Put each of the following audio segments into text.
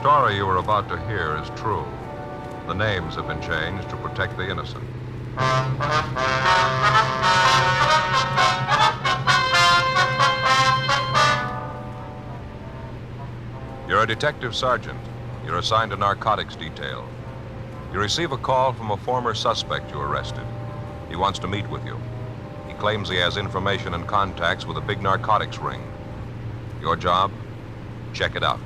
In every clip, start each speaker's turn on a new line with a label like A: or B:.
A: story you are about to hear is true. The names have been changed to protect the innocent. You're a detective sergeant. You're assigned to narcotics detail. You receive a call from a former suspect you arrested. He wants to meet with you. He claims he has information and contacts with a big narcotics ring. Your job? Check it out.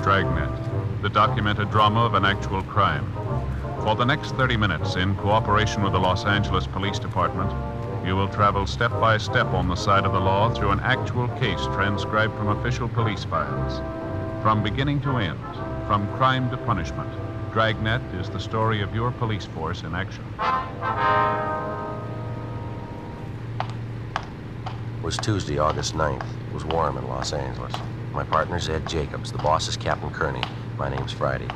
B: Dragnet, the documented drama of an actual crime. For the next 30 minutes, in cooperation with the Los Angeles Police Department, you will travel step by step on the side of the law through an actual case transcribed from official police files. From beginning to end, from crime to punishment, Dragnet is the story of your police force in action.
C: It was Tuesday, August 9th. It was warm in Los Angeles. My partner's Ed Jacobs. The boss is Captain Kearney. My name's Friday.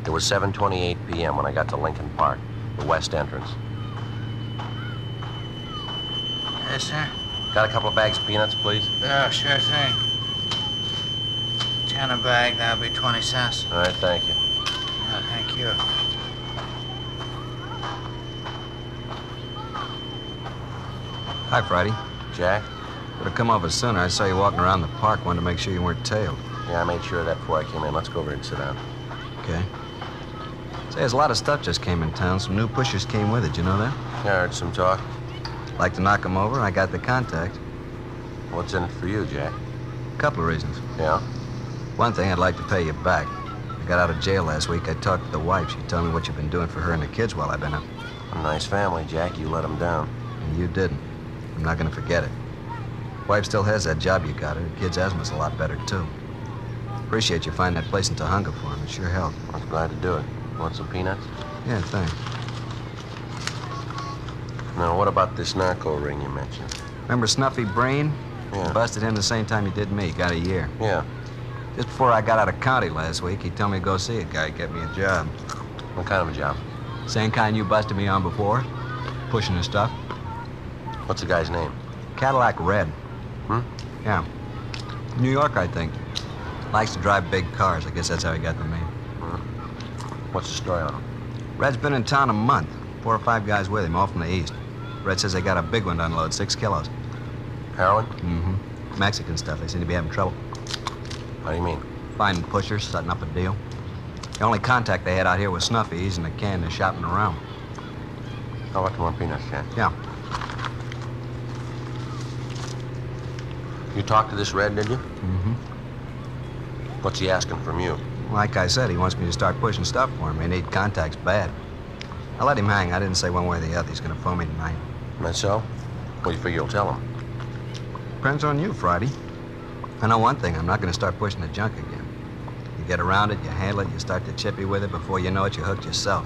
C: It was 7:28 p.m. when I got to Lincoln Park, the west entrance.
D: Yes, sir?
C: Got a couple of bags of peanuts, please?
D: Oh, sure thing. 10 a bag, that'll be 20 cents.
C: All right, thank you.
D: Oh, thank you.
E: Hi, Friday.
C: Jack?
E: Would have come over sooner. I saw you walking around the park. Wanted to make sure you weren't tailed.
C: Yeah, I made sure of that before I came in. Let's go over and sit down.
E: Okay. Say, there's a lot of stuff just came in town. Some new pushers came with it. You know that?
C: Yeah, I heard some talk.
E: Like to knock them over? I got the contact.
C: What's in it for you, Jack?
E: A couple of reasons.
C: Yeah?
E: One thing, I'd like to pay you back. I got out of jail last week. I talked to the wife. She told me what you've been doing for her and the kids while I've been up.
C: A nice family, Jack. You let them down.
E: And you didn't. I'm not going to forget it. Wife still has that job you got her. The kids' asthma's a lot better, too. Appreciate you finding that place in Tahunga for him. It sure helped.
C: I was glad to do it. Want some peanuts?
E: Yeah, thanks.
C: Now, what about this narco ring you mentioned?
E: Remember Snuffy Brain?
C: Yeah.
E: You busted him the same time you did me. Got a year.
C: Yeah.
E: Just before I got out of county last week, he told me to go see a guy, get me a job.
C: What kind of a job?
E: Same kind you busted me on before. Pushing the stuff.
C: What's the guy's name?
E: Cadillac Red.
C: Hmm?
E: Yeah. New York, I think. Likes to drive big cars. I guess that's how he got the name.
C: What's the story on him?
E: Red's been in town a month. 4 or 5 guys with him, all from the east. Red says they got a big one to unload, 6 kilos.
C: Heroin?
E: Mm-hmm. Mexican stuff. They seem to be having trouble.
C: What do you mean?
E: Finding pushers, setting up a deal. The only contact they had out here was Snuffy. He's in a can. They're shopping around.
C: How about the more peanuts, Jack?
E: Yeah.
C: You talked to this Red, did you?
E: Mm-hmm.
C: What's he asking from you?
E: Like I said, he wants me to start pushing stuff for him. He need contacts bad. I let him hang. I didn't say one way or the other. He's going to phone me tonight.
C: That so? What do you figure you'll tell him?
E: Depends on you, Friday. I know one thing. I'm not going to start pushing the junk again. You get around it, you handle it, you start to chippy with it. Before you know it, you're hooked yourself.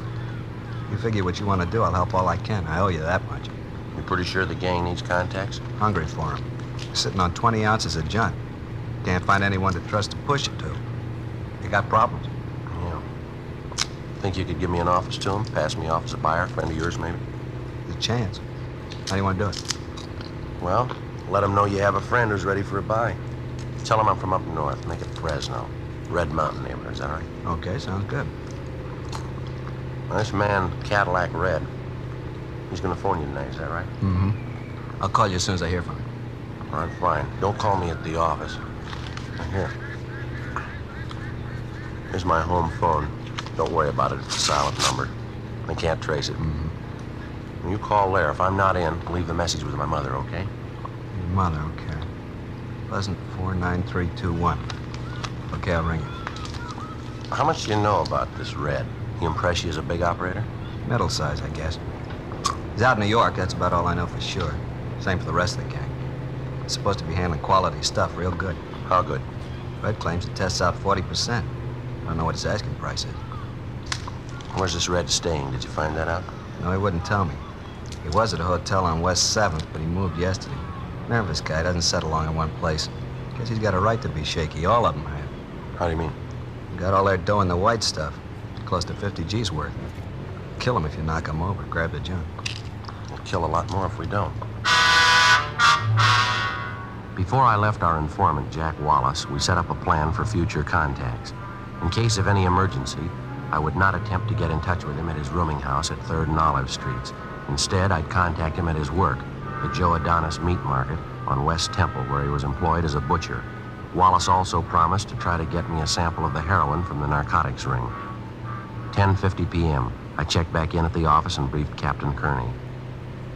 E: You figure what you want to do, I'll help all I can. I owe you that much.
C: You're pretty sure the gang needs contacts?
E: Hungry for them. Sitting on 20 ounces of junk. Can't find anyone to trust to push it to. You got problems.
C: Yeah. Think you could give me an office to him? Pass me off as a buyer, friend of yours, maybe?
E: There's a chance. How do you want to do it?
C: Well, let him know you have a friend who's ready for a buy. Tell him I'm from up north. Make it Fresno. Red Mountain neighborhood. Is that all right?
E: Okay, sounds good.
C: Well, this man, Cadillac Red, he's going to phone you tonight. Is that right?
E: Mm-hmm. I'll call you as soon as I hear from him.
C: All right, fine. Don't call me at the office. Now, here. Here's my home phone. Don't worry about it. It's a silent number. They can't trace it.
E: Mm-hmm.
C: When you call there, if I'm not in, leave the message with my mother, okay?
E: Your mother, okay. Pleasant 49321. Okay, I'll ring you.
C: How much do you know about this Red? He impress you as a big operator?
E: Middle size, I guess. He's out in New York. That's about all I know for sure. Same for the rest of the gang. He's supposed to be handling quality stuff real good.
C: How good?
E: Red claims it tests out 40%. I don't know what his asking price is.
C: Where's this Red staying? Did you find that out?
E: No, he wouldn't tell me. He was at a hotel on West 7th, but he moved yesterday. Nervous guy, doesn't settle long in one place. Guess he's got a right to be shaky. All of them have.
C: How do you mean?
E: Got all their dough in the white stuff. Close to 50 G's worth. Kill him if you knock him over. Grab the junk.
C: kill a lot more if we don't. Before I left our informant, Jack Wallace, we set up a plan for future contacts. In case of any emergency, I would not attempt to get in touch with him at his rooming house at 3rd and Olive Streets. Instead, I'd contact him at his work, the Joe Adonis Meat Market on West Temple, where he was employed as a butcher. Wallace also promised to try to get me a sample of the heroin from the narcotics ring. 10:50 p.m. I checked back in at the office and briefed Captain Kearney.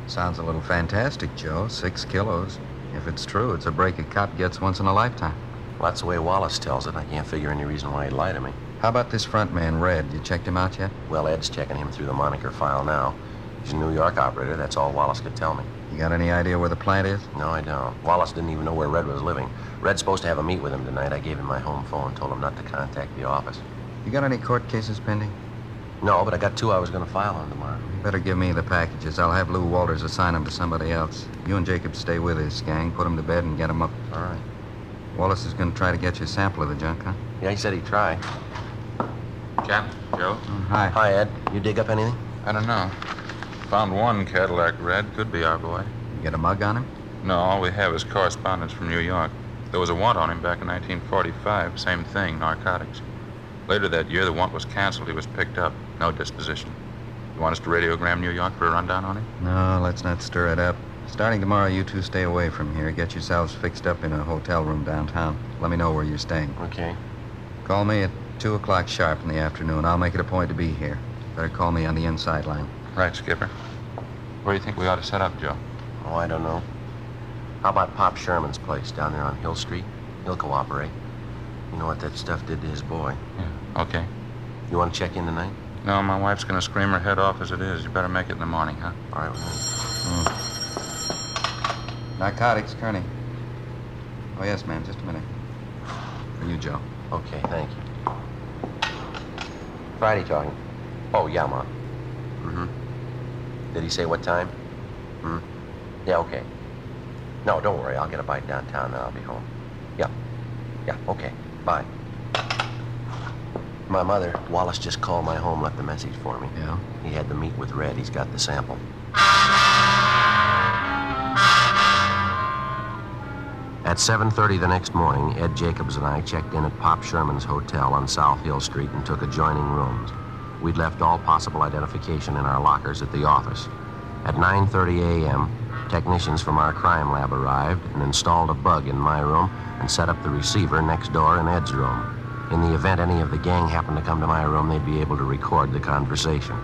E: Sounds a little fantastic, Joe. 6 kilos. If it's true, it's a break a cop gets once in a lifetime.
C: Well, that's the way Wallace tells it. I can't figure any reason why he'd lie to me.
E: How about this front man, Red? You checked him out yet?
C: Well, Ed's checking him through the moniker file now. He's a New York operator. That's all Wallace could tell me.
E: You got any idea where the plant is?
C: No, I don't. Wallace didn't even know where Red was living. Red's supposed to have a meet with him tonight. I gave him my home phone, told him not to contact the office.
E: You got any court cases pending?
C: No, but I got 2 I was going to file on tomorrow.
E: You better give me the packages. I'll have Lou Walters assign them to somebody else. You and Jacob stay with this gang, put them to bed, and get them up.
C: All right.
E: Wallace is going to try to get you a sample of the junk, huh?
C: Yeah, he said he'd try.
F: Captain, Joe?
E: Hi.
C: Hi, Ed. You dig up anything?
F: I don't know. Found one Cadillac Red. Could be our boy.
E: You get a mug on him?
F: No, all we have is correspondence from New York. There was a warrant on him back in 1945. Same thing, narcotics. Later that year, the warrant was canceled. He was picked up. No disposition. You want us to radiogram New York for a rundown on him?
E: No, let's not stir it up. Starting tomorrow, you two stay away from here. Get yourselves fixed up in a hotel room downtown. Let me know where you're staying.
C: Okay.
E: Call me at 2 o'clock sharp in the afternoon. I'll make it a point to be here. Better call me on the inside line.
F: Right, Skipper. Where do you think we ought to set up, Joe?
C: Oh, I don't know. How about Pop Sherman's place down there on Hill Street? He'll cooperate. You know what that stuff did to his boy.
F: Yeah, okay.
C: You want to check in tonight?
F: No, my wife's gonna scream her head off as it is. You better make it in the morning, huh?
C: All right, well,
E: Narcotics, Kearney. Oh, yes, ma'am. Just a minute. For you, Joe.
C: okay, thank you. Friday talking. Oh, yeah, Ma. Mm-hmm. Did he say what time? Yeah, okay. No, don't worry. I'll get a bite downtown, then I'll be home. Yeah. Yeah, okay. Bye. My mother, Wallace just called my home, left a message for me.
E: Yeah?
C: He had the meet with Red. He's got the sample. At 7:30 the next morning, Ed Jacobs and I checked in at Pop Sherman's hotel on South Hill Street and took adjoining rooms. We'd left all possible identification in our lockers at the office. At 9:30 a.m., technicians from our crime lab arrived and installed a bug in my room and set up the receiver next door in Ed's room. In the event any of the gang happened to come to my room, they'd be able to record the conversation.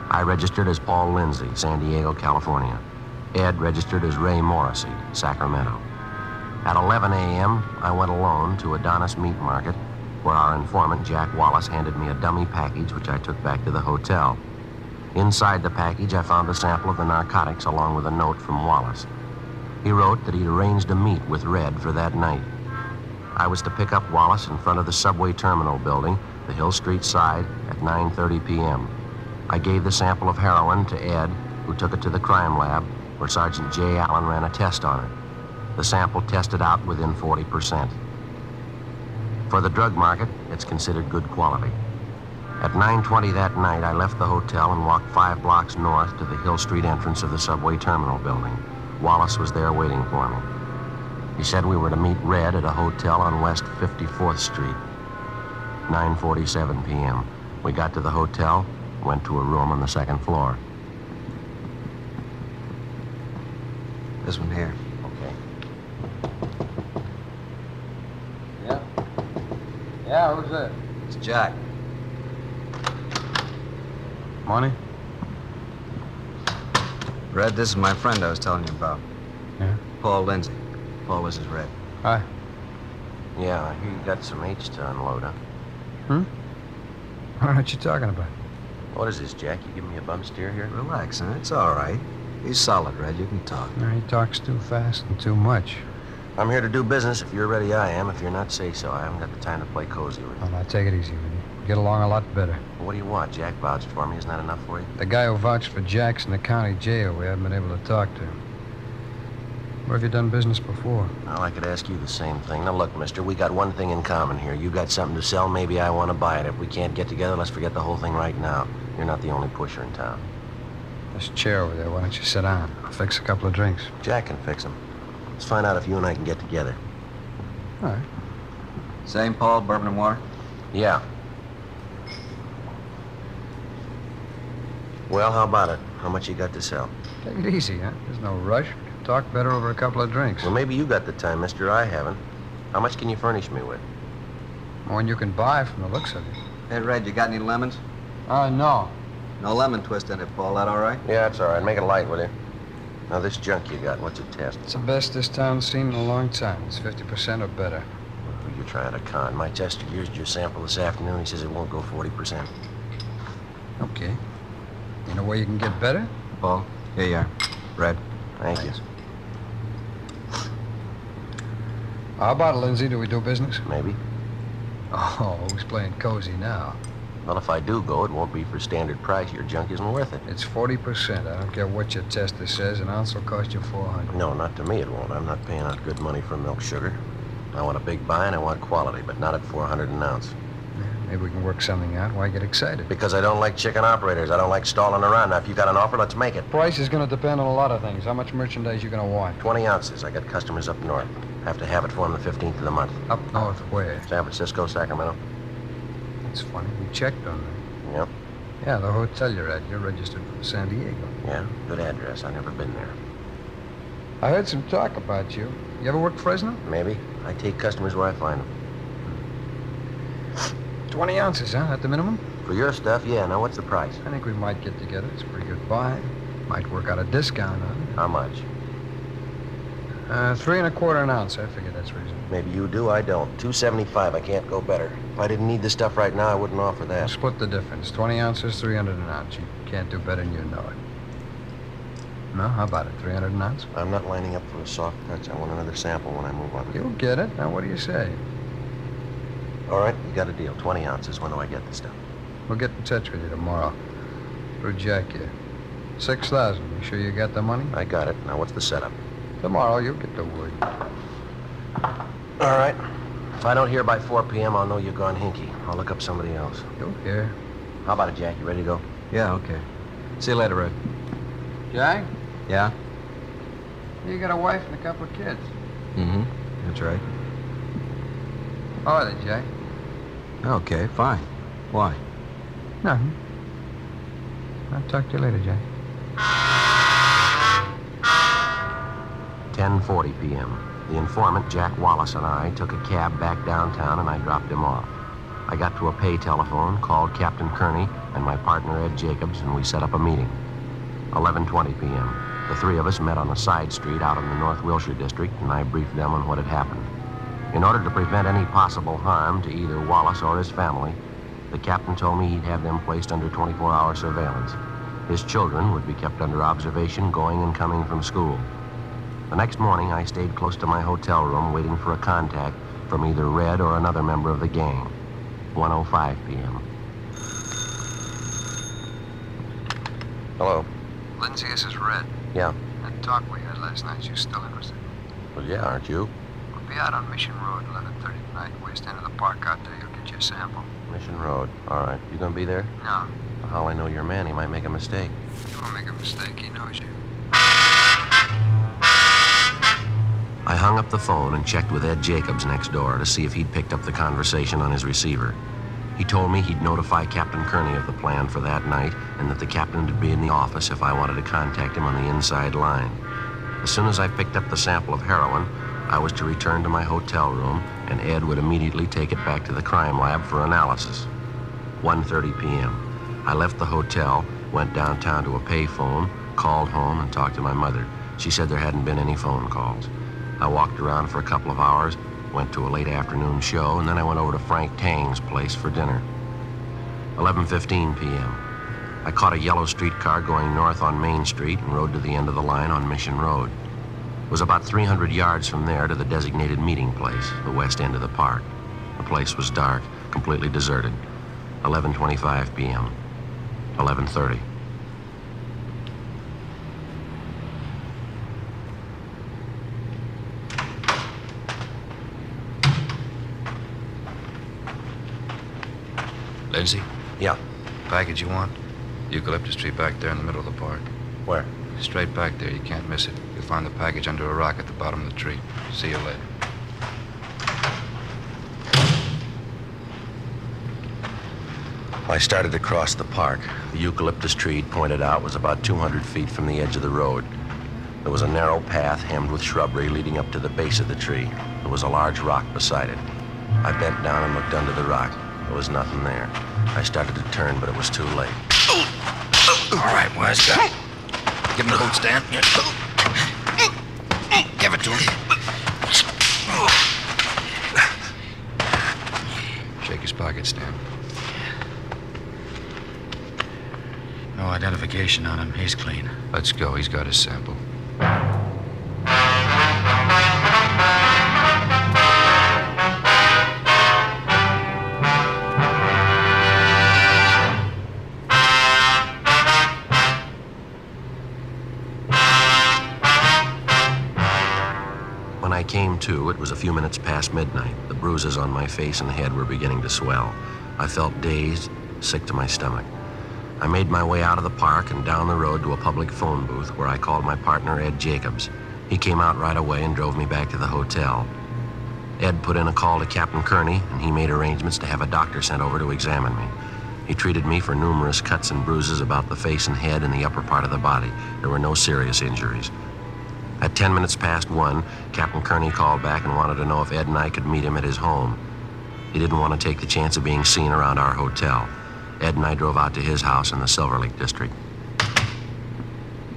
C: I registered as Paul Lindsay, San Diego, California. Ed registered as Ray Morrissey, Sacramento. At 11 a.m., I went alone to Adonis Meat Market, where our informant, Jack Wallace, handed me a dummy package, which I took back to the hotel. Inside the package, I found a sample of the narcotics along with a note from Wallace. He wrote that he'd arranged a meet with Red for that night. I was to pick up Wallace in front of the subway terminal building, the Hill Street side, at 9:30 p.m. I gave the sample of heroin to Ed, who took it to the crime lab, where Sergeant J. Allen ran a test on it. The sample tested out within 40%. For the drug market, it's considered good quality. At 9:20 that night, I left the hotel and walked 5 blocks north to the Hill Street entrance of the subway terminal building. Wallace was there waiting for me. He said we were to meet Red at a hotel on West 54th Street. 9:47 p.m. We got to the hotel, went to a room on the 2nd floor.
E: This one here.
C: Okay.
G: Yeah? Yeah, who's that?
E: It's Jack.
G: Money?
E: Red, this is my friend I was telling you about.
G: Yeah?
E: Paul Lindsay. Paul, this is Red.
G: Hi.
C: Yeah, I hear you got some H to unload, huh?
G: What are you talking about?
C: What is this, Jack? You giving me a bum steer here?
E: Relax, huh? It's all right. He's solid, Red. You can talk.
G: No, he talks too fast and too much.
C: I'm here to do business. If you're ready, I am. If you're not, say so. I haven't got the time to play cozy with you.
G: Well, now, take it easy with you. Get along a lot better.
C: What do you want? Jack vouched for me. Isn't that enough for you?
G: The guy who vouched for Jack's in the county jail. We haven't been able to talk to him. Where have you done business before?
C: Well, I could ask you the same thing. Now, look, mister, we got one thing in common here. You got something to sell. Maybe I want to buy it. If we can't get together, let's forget the whole thing right now. You're not the only pusher in town.
G: This chair over there, why don't you sit down? I'll fix a couple of drinks.
C: Jack can fix them. Let's find out if you and I can get together.
G: All right.
E: Same, Paul, bourbon and water?
C: Yeah. Well, how about it? How much you got to sell?
G: Take it easy, huh? There's no rush. We can talk better over a couple of drinks.
C: Well, maybe you got the time, mister. I haven't. How much can you furnish me with?
G: More than you can buy from the looks of it.
E: Hey, Red, you got any lemons?
G: No.
E: No lemon twist in it, Paul. That all right?
C: Yeah, that's all right. Make it light, will you? Now, this junk you got, what's it test?
G: It's the best this town's seen in a long time. It's 50% or better.
C: You're trying to con. My tester used your sample this afternoon. He says it won't go 40%.
G: Okay. You know where you can get better?
E: Paul, here you are. Red.
C: Thank you.
G: How about it, Lindsay? Do we do business?
C: Maybe.
G: Oh, who's playing cozy now?
C: Well, if I do go, it won't be for standard price. Your junk isn't worth it.
G: It's 40%. I don't care what your tester says. An ounce will cost you $400.
C: No, not to me it won't. I'm not paying out good money for milk sugar. I want a big buy and I want quality, but not at $400 an ounce.
G: Maybe we can work something out. Why get excited?
C: Because I don't like chicken operators. I don't like stalling around. Now, if you got an offer, let's make it.
G: Price is going to depend on a lot of things. How much merchandise you going to want?
C: 20 ounces. I got customers up north. Have to have it for them the 15th of the month.
G: Up north where?
C: San Francisco, Sacramento.
G: That's funny. We checked on that.
C: Yep.
G: Yeah, the hotel you're at. You're registered from San Diego.
C: Yeah, good address. I've never been there.
G: I heard some talk about you. You ever worked Fresno?
C: Maybe. I take customers where I find them.
G: 20 ounces, huh? At the minimum?
C: For your stuff, yeah. Now, what's the price?
G: I think we might get together. It's a pretty good buy. Might work out a discount on it.
C: How much?
G: 3 1/4 an ounce. I figure that's reasonable.
C: Maybe you do, I don't. $2.75. I can't go better. If I didn't need the stuff right now, I wouldn't offer
G: We'll
C: that.
G: split the difference. 20 ounces, 300 an ounce. You can't do better and you know it. No, how about it? 300 an ounce?
C: I'm not lining up for a soft touch. I want another sample when I move on.
G: You'll get it. Now, what do you say?
C: All right, you got a deal. 20 ounces. When do I get the stuff?
G: We'll get in touch with you tomorrow. Through Jack here. 6,000. You sure you got the money?
C: I got it. Now, what's the setup?
G: Tomorrow, you'll get the word.
C: All right. If I don't hear by 4 p.m., I'll know you've gone hinky. I'll look up somebody else.
G: You'll hear.
C: How about it, Jack? You ready to go?
E: Yeah, okay. See you later, Red.
G: Jack?
E: Yeah?
G: You got a wife and a couple of kids.
E: Mm-hmm. That's right.
G: How are they, Jack?
E: Okay, fine. Why?
G: Nothing. I'll talk to you later, Jack.
C: 10:40 p.m. The informant, Jack Wallace, and I took a cab back downtown, and I dropped him off. I got to a pay telephone, called Captain Kearney and my partner, Ed Jacobs, and we set up a meeting. 11:20 p.m. The three of us met on a side street out in the North Wilshire district, and I briefed them on what had happened. In order to prevent any possible harm to either Wallace or his family, the captain told me he'd have them placed under 24-hour surveillance. His children would be kept under observation going and coming from school. The next morning, I stayed close to my hotel room waiting for a contact from either Red or another member of the gang. 1:05 p.m. Hello?
G: Lindsay, this is Red.
C: Yeah.
G: That talk we had last night, you still interested?
C: Well, yeah, aren't you?
G: We'll be out on Mission Road, 11:30 tonight, west end of the park out there. You'll get your sample.
C: Mission Road. All right. You gonna be there?
G: No,
C: How I know you're a man, he might make a mistake.
G: you won't make a mistake. He knows you.
C: I hung up the phone and checked with Ed Jacobs next door to see if he'd picked up the conversation on his receiver. He told me he'd notify Captain Kearney of the plan for that night and that the captain would be in the office if I wanted to contact him on the inside line. As soon as I picked up the sample of heroin, I was to return to my hotel room, and Ed would immediately take it back to the crime lab for analysis. 1:30 p.m. I left the hotel, went downtown to a payphone, called home, and talked to my mother. She said there hadn't been any phone calls. I walked around for a couple of hours, went to a late afternoon show, and then I went over to Frank Tang's place for dinner. 11:15 p.m. I caught a yellow streetcar going north on Main Street and rode to the end of the line on Mission Road. It was about 300 yards from there to the designated meeting place, the west end of the park. The place was dark, completely deserted. 11:25 p.m. 11:30.
H: Lindsay,
C: Yeah.
H: package you want? Eucalyptus tree back there in the middle of the park.
C: Where?
H: Straight back there. You can't miss it. You'll find the package under a rock at the bottom of the tree. See you later.
C: I started to cross the park. The eucalyptus tree he'd pointed out was about 200 feet from the edge of the road. There was a narrow path hemmed with shrubbery leading up to the base of the tree. There was a large rock beside it. I bent down and looked under the rock. There was nothing there. I started to turn, but it was too late.
H: All right, wise guy. Give him the boot stand. Give it to him. Shake his pocket, Stan.
D: No identification on him. He's clean.
H: Let's go. He's got his sample.
C: When I came to, it was a few minutes past midnight. The bruises on my face and head were beginning to swell. I felt dazed, sick to my stomach. I made my way out of the park and down the road to a public phone booth where I called my partner, Ed Jacobs. He came out right away and drove me back to the hotel. Ed put in a call to Captain Kearney, and he made arrangements to have a doctor sent over to examine me. He treated me for numerous cuts and bruises about the face and head and the upper part of the body. There were no serious injuries. At 10 minutes past 1, Captain Kearney called back and wanted to know if Ed and I could meet him at his home. He didn't want to take the chance of being seen around our hotel. Ed and I drove out to his house in the Silver Lake district.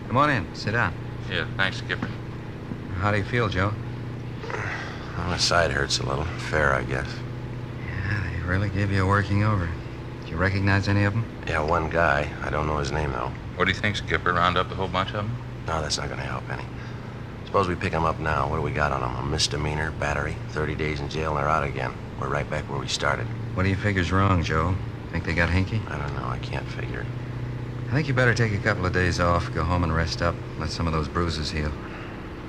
H: Come on in. Sit down.
F: Yeah, thanks, Skipper.
H: How do you feel, Joe?
C: Well, my side hurts a little. Fair, I guess.
H: Yeah, they really give you a working over. Do you recognize any of them?
C: Yeah, one guy. I don't know his name, though.
F: What do you think, Skipper? Round up a whole bunch of them?
C: No, that's not going to help any. Suppose we pick him up now. What do we got on him? A misdemeanor, battery, 30 days in jail, and they're out again. We're right back where we started.
H: What do you figure's wrong, Joe? Think they got hinky?
C: I don't know. I can't figure it.
H: I think you better take a couple of days off, go home and rest up, let some of those bruises heal.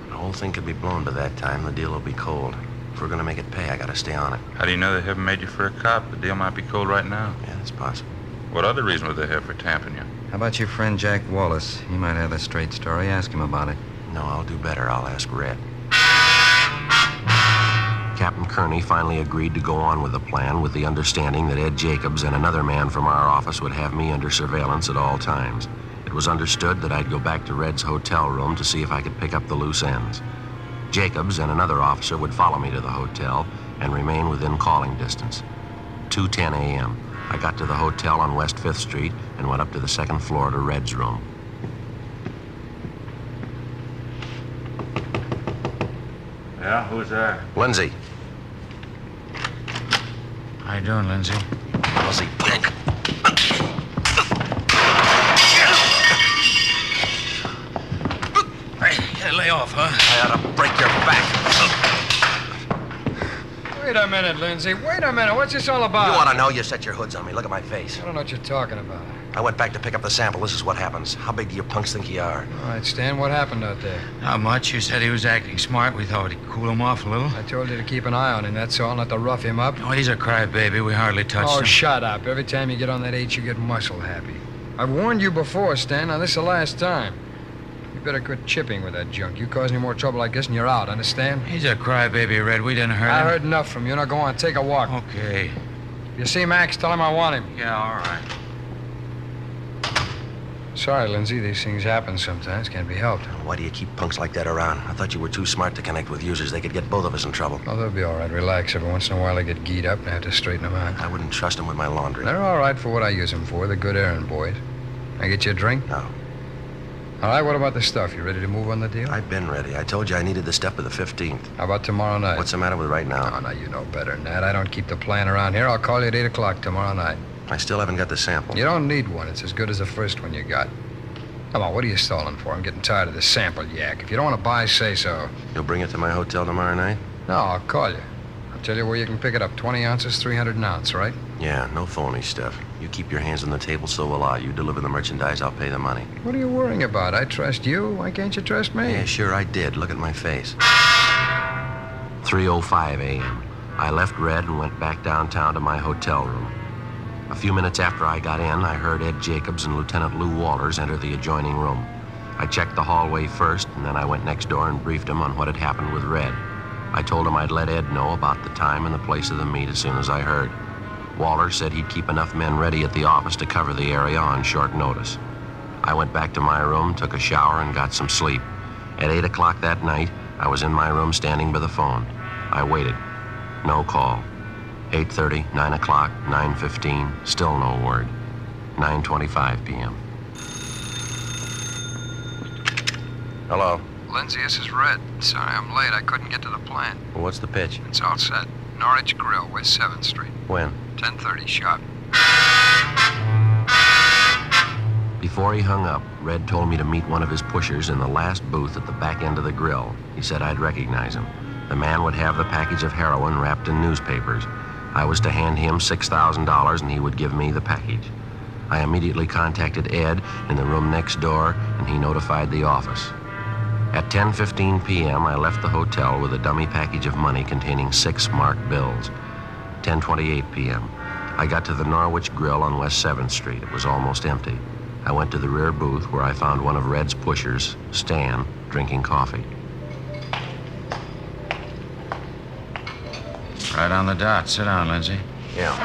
C: The whole thing could be blown by that time. The deal will be cold. If we're going to make it pay, I got to stay on it.
F: How do you know they haven't made you for a cop? The deal might be cold right now.
C: Yeah, that's possible.
F: What other reason would they have for tamping you?
H: How about your friend Jack Wallace? He might have the straight story. Ask him about it.
C: No, I'll do better. I'll ask Red. Captain Kearney finally agreed to go on with the plan with the understanding that Ed Jacobs and another man from our office would have me under surveillance at all times. It was understood that I'd go back to Red's hotel room to see if I could pick up the loose ends. Jacobs and another officer would follow me to the hotel and remain within calling distance. 2:10 a.m. I got to the hotel on West 5th Street and went up to the second floor to Red's room.
F: Yeah, who's there?
C: Lindsay.
D: How you doing, Lindsay?
C: Lindsay.
D: Hey, lay off, huh?
C: I ought to break your back.
G: Wait a minute, Lindsay. Wait a minute. What's this all about?
C: You want to know? You set your hoods on me. Look at my face.
G: I don't know what you're talking about.
C: I went back to pick up the sample. This is what happens. How big do you punks think you are?
G: All right, Stan, what happened out there?
D: Not much. You said he was acting smart. We thought we'd cool him off a little.
G: I told you to keep an eye on him, that's all, not to rough him up.
D: Oh, he's a crybaby. We hardly touched
G: Oh,
D: him.
G: shut up. Every time you get on that H, you get muscle happy. I've warned you before, Stan. Now, this is the last time. You better quit chipping with that junk. You cause any more trouble like this, and you're out, understand?
D: He's a crybaby, Red. We didn't hurt him.
G: I heard enough from you. Now go on, take a walk.
D: Okay.
G: If you see Max, tell him I want him.
D: Yeah, all right.
G: Sorry, Lindsay. These things happen sometimes. Can't be helped.
C: Why do you keep punks like that around? I thought you were too smart to connect with users. They could get both of us in trouble.
G: Oh, they'll be all right. Relax. Every once in a while, they get geed up and I have to straighten them out.
C: I wouldn't trust them with my laundry.
G: They're all right for what I use them for. They're good errand boys. I get you a drink?
C: No.
G: All right, what about the stuff? You ready to move on the deal?
C: I've been ready. I told you I needed the stuff for the 15th.
G: How about tomorrow night?
C: What's the matter with right now?
G: Oh, now you know better than that. I don't keep the plan around here. I'll call you at 8 o'clock tomorrow night.
C: I still haven't got the sample.
G: You don't need one. It's as good as the first one you got. Come on, what are you stalling for? I'm getting tired of this sample yak. If you don't want to buy, say so.
C: You'll bring it to my hotel tomorrow night?
G: No, I'll call you. I'll tell you where you can pick it up. 20 ounces, 300 an ounce, right?
C: Yeah, no phony stuff. You keep your hands on the table, so will I. You deliver the merchandise, I'll pay the money.
G: What are you worrying about? I trust you. Why can't you trust me?
C: Yeah, sure I did. Look at my face. 3:05 a.m. I left Red and went back downtown to my hotel room. A few minutes after I got in, I heard Ed Jacobs and Lieutenant Lou Walters enter the adjoining room. I checked the hallway first, and then I went next door and briefed him on what had happened with Red. I told him I'd let Ed know about the time and the place of the meet as soon as I heard. Walter said he'd keep enough men ready at the office to cover the area on short notice. I went back to my room, took a shower, and got some sleep. At 8 o'clock that night, I was in my room standing by the phone. I waited. No call. 8:30, 9 o'clock, 9:15, still no word. 9:25 p.m. Hello.
G: Lindsay, this is Red. Sorry I'm late. I couldn't get to the plant.
C: Well, what's the pitch?
G: It's all set. Norwich Grill, West 7th Street.
C: When?
G: 10:30 sharp.
C: Before he hung up, Red told me to meet one of his pushers in the last booth at the back end of the grill. He said I'd recognize him. The man would have the package of heroin wrapped in newspapers. I was to hand him $6,000 and he would give me the package. I immediately contacted Ed in the room next door and he notified the office. At 10:15 p.m., I left the hotel with a dummy package of money containing 6 marked bills. 10:28 p.m. I got to the Norwich Grill on West 7th Street. It was almost empty. I went to the rear booth where I found one of Red's pushers, Stan, drinking coffee.
D: Right on the dot. Sit down, Lindsay.
C: Yeah,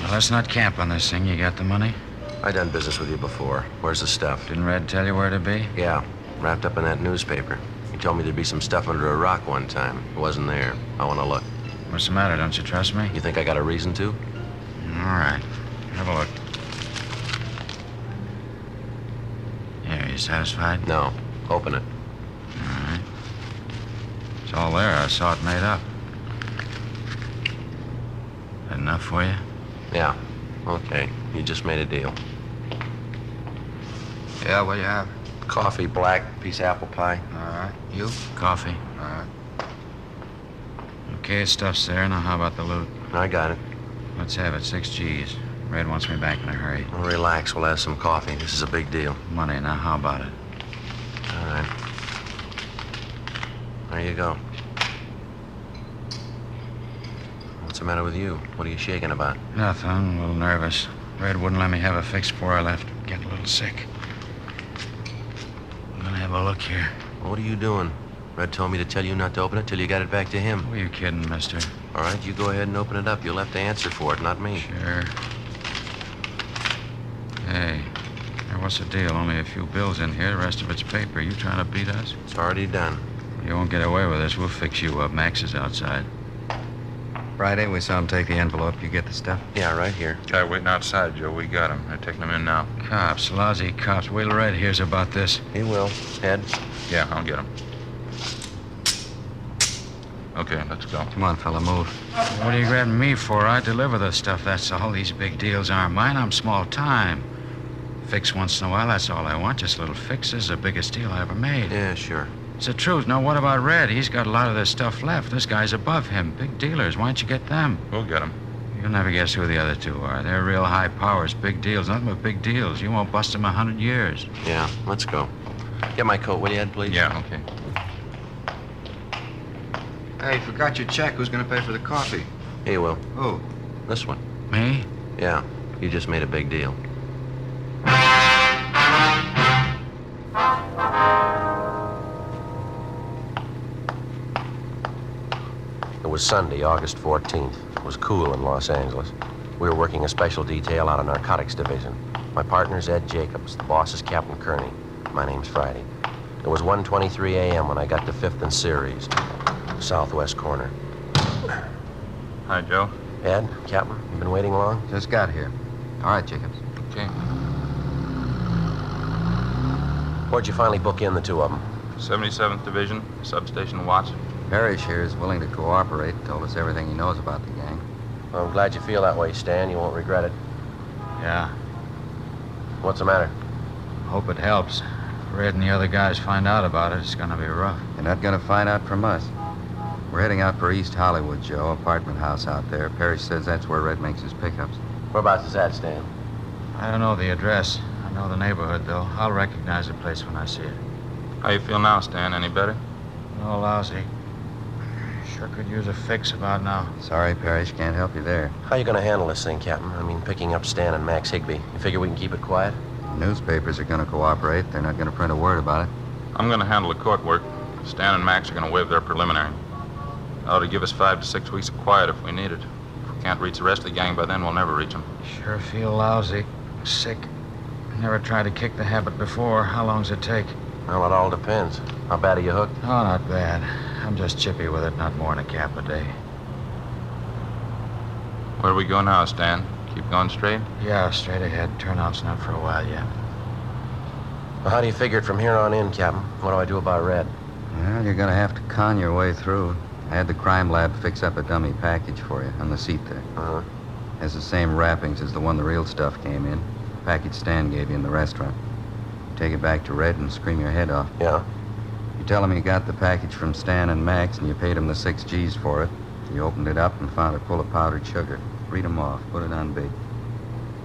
D: Well, let's not camp on this thing. You got the money?
C: I done business with you before. Where's the stuff?
D: Didn't Red tell you where to be?
C: Yeah, wrapped up in that newspaper. He told me there'd be some stuff under a rock one time. It wasn't there. I want to look.
D: What's the matter? Don't you trust me?
C: You think I got a reason to?
D: All right. Have a look. Here, you satisfied?
C: No. Open it.
D: All right. It's all there. I saw it made up. That enough for you?
C: Yeah. Okay. You just made a deal.
H: Yeah, what do you have?
C: Coffee, black, piece of apple pie.
H: All right. You?
D: Coffee.
H: All right.
D: Okay, stuff's there. Now how about the loot?
C: I got it.
D: Let's have it. 6 G's. Red wants me back in a hurry.
C: Well, relax. We'll have some coffee. This is a big deal.
D: Money. Now how about it?
C: All right. There you go. What's the matter with you? What are you shaking about?
D: Nothing. A little nervous. Red wouldn't let me have a fix before I left. Getting a little sick. I'm gonna have a look here.
C: What are you doing? Red told me to tell you not to open it till you got it back to him.
D: Who are you kidding, mister?
C: All right, you go ahead and open it up. You'll have to answer for it, not me.
D: Sure. Hey, now what's the deal? Only a few bills in here. The rest of it's paper. You trying to beat us?
C: It's already done.
D: You won't get away with this. We'll fix you up. Max is outside.
E: Friday, we saw him take the envelope. You get the stuff?
C: Yeah, right here.
F: Guy waiting outside, Joe. We got him. They're taking him in now.
D: Cops, lousy cops. Wait till Red hears about this.
C: He will. Ed?
F: Yeah, I'll get him. Okay, let's go.
E: Come on, fella, move.
D: What are you grabbing me for? I deliver the stuff, that's all. These big deals aren't mine. I'm small time. Fix once in a while, that's all I want. Just little fixes. The biggest deal I ever made.
C: Yeah, sure.
D: It's the truth. Now, what about Red? He's got a lot of this stuff left. This guy's above him. Big dealers. Why don't you get them?
F: We'll get him.
D: You'll never guess who the other two are. They're real high powers. Big deals. Nothing but big deals. You won't bust them 100 years.
C: Yeah, let's go. Get my coat, will you, Ed, please?
F: Yeah, okay.
H: Hey, you forgot your check. Who's going to pay for the coffee?
C: Here you will.
H: Who?
C: This one.
D: Me?
C: Yeah, you just made a big deal. It was Sunday, August 14th. It was cool in Los Angeles. We were working a special detail out of narcotics division. My partner's Ed Jacobs. The boss is Captain Kearney. My name's Friday. It was 1:23 a.m. when I got to 5th and Ceres, southwest corner.
F: Hi, Joe.
C: Ed, Captain, you been waiting long?
E: Just got here. All right, Jacobs.
F: Okay.
C: Where'd you finally book in the two of them?
F: 77th Division, Substation Watts.
E: Parrish here is willing to cooperate. Told us everything he knows about the gang.
C: Well, I'm glad you feel that way, Stan. You won't regret it.
D: Yeah.
C: What's the matter?
D: Hope it helps. If Red and the other guys find out about it, it's gonna be rough.
E: You're not going to find out from us. We're heading out for East Hollywood, Joe. Apartment house out there. Parrish says that's where Red makes his pickups.
C: Whereabouts is that, Stan?
D: I don't know the address. I know the neighborhood, though. I'll recognize the place when I see it.
F: How you feel now, Stan? Any better?
D: No, lousy. Sure could use a fix about now.
E: Sorry, Parrish. Can't help you there.
C: How you gonna handle this thing, Captain? I mean, picking up Stan and Max Higby. You figure we can keep it quiet?
H: Newspapers are going to cooperate. They're not going to print a word about it.
F: I'm going to handle the court work. Stan and Max are going to waive their preliminary. Ought to give us 5 to 6 weeks of quiet if we need it. If we can't reach the rest of the gang by then, we'll never reach them.
D: Sure feel lousy. Sick. Never tried to kick the habit before. How long's it take?
C: Well, it all depends. How bad are you hooked?
D: Oh, not bad. I'm just chippy with it, not more than a cap a day.
F: Where do we go now, Stan? Keep going straight?
D: Yeah, straight ahead. Turnout's not for a while yet.
C: Well, how do you figure it from here on in, Captain? What do I do about Red?
H: Well, you're going to have to con your way through. I had the crime lab fix up a dummy package for you on the seat there.
C: Uh-huh.
H: Has the same wrappings as the one the real stuff came in. Package Stan gave you in the restaurant. Take it back to Red and scream your head off.
C: Yeah?
H: You tell him you got the package from Stan and Max and you paid him the 6 G's for it. You opened it up and found it full of powdered sugar. Read 'em off. Put it on big.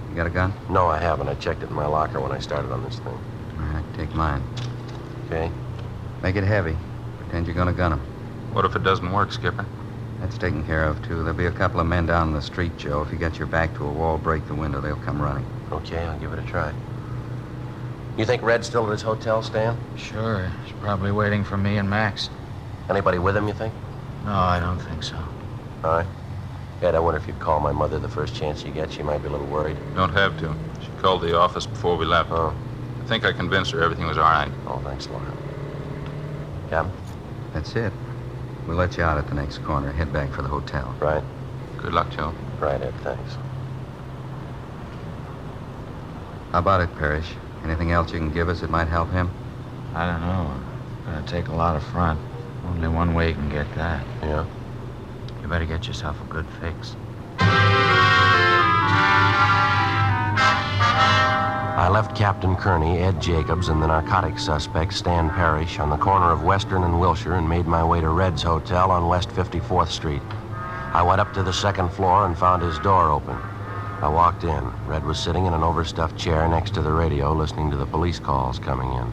H: You got a gun?
C: No, I haven't. I checked it in my locker when I started on this thing.
H: All right, take mine.
C: Okay?
H: Make it heavy. Pretend you're going to gun him.
F: What if it doesn't work, Skipper?
H: That's taken care of, too. There'll be a couple of men down in the street, Joe. If you get your back to a wall, break the window. They'll come running.
C: Okay, I'll give it a try. You think Red's still at his hotel, Stan?
D: Sure. He's probably waiting for me and Max.
C: Anybody with him, you think?
D: No, I don't think so.
C: All right. Ed, I wonder if you'd call my mother the first chance you get. She might be a little worried.
F: Don't have to. She called the office before we left.
C: Oh.
F: I think I convinced her everything was all right.
C: Oh, thanks a lot. Captain?
H: That's it. We'll let you out at the next corner. Head back for the hotel.
C: Right.
F: Good luck, Joe.
C: Right, Ed, thanks.
H: How about it, Parrish? Anything else you can give us that might help him?
D: I don't know. Gonna take a lot of front. Only one way you can get that.
C: Yeah?
D: You better get yourself a good fix.
C: I left Captain Kearney, Ed Jacobs, and the narcotics suspect, Stan Parrish, on the corner of Western and Wilshire and made my way to Red's Hotel on West 54th Street. I went up to the second floor and found his door open. I walked in. Red was sitting in an overstuffed chair next to the radio, listening to the police calls coming in.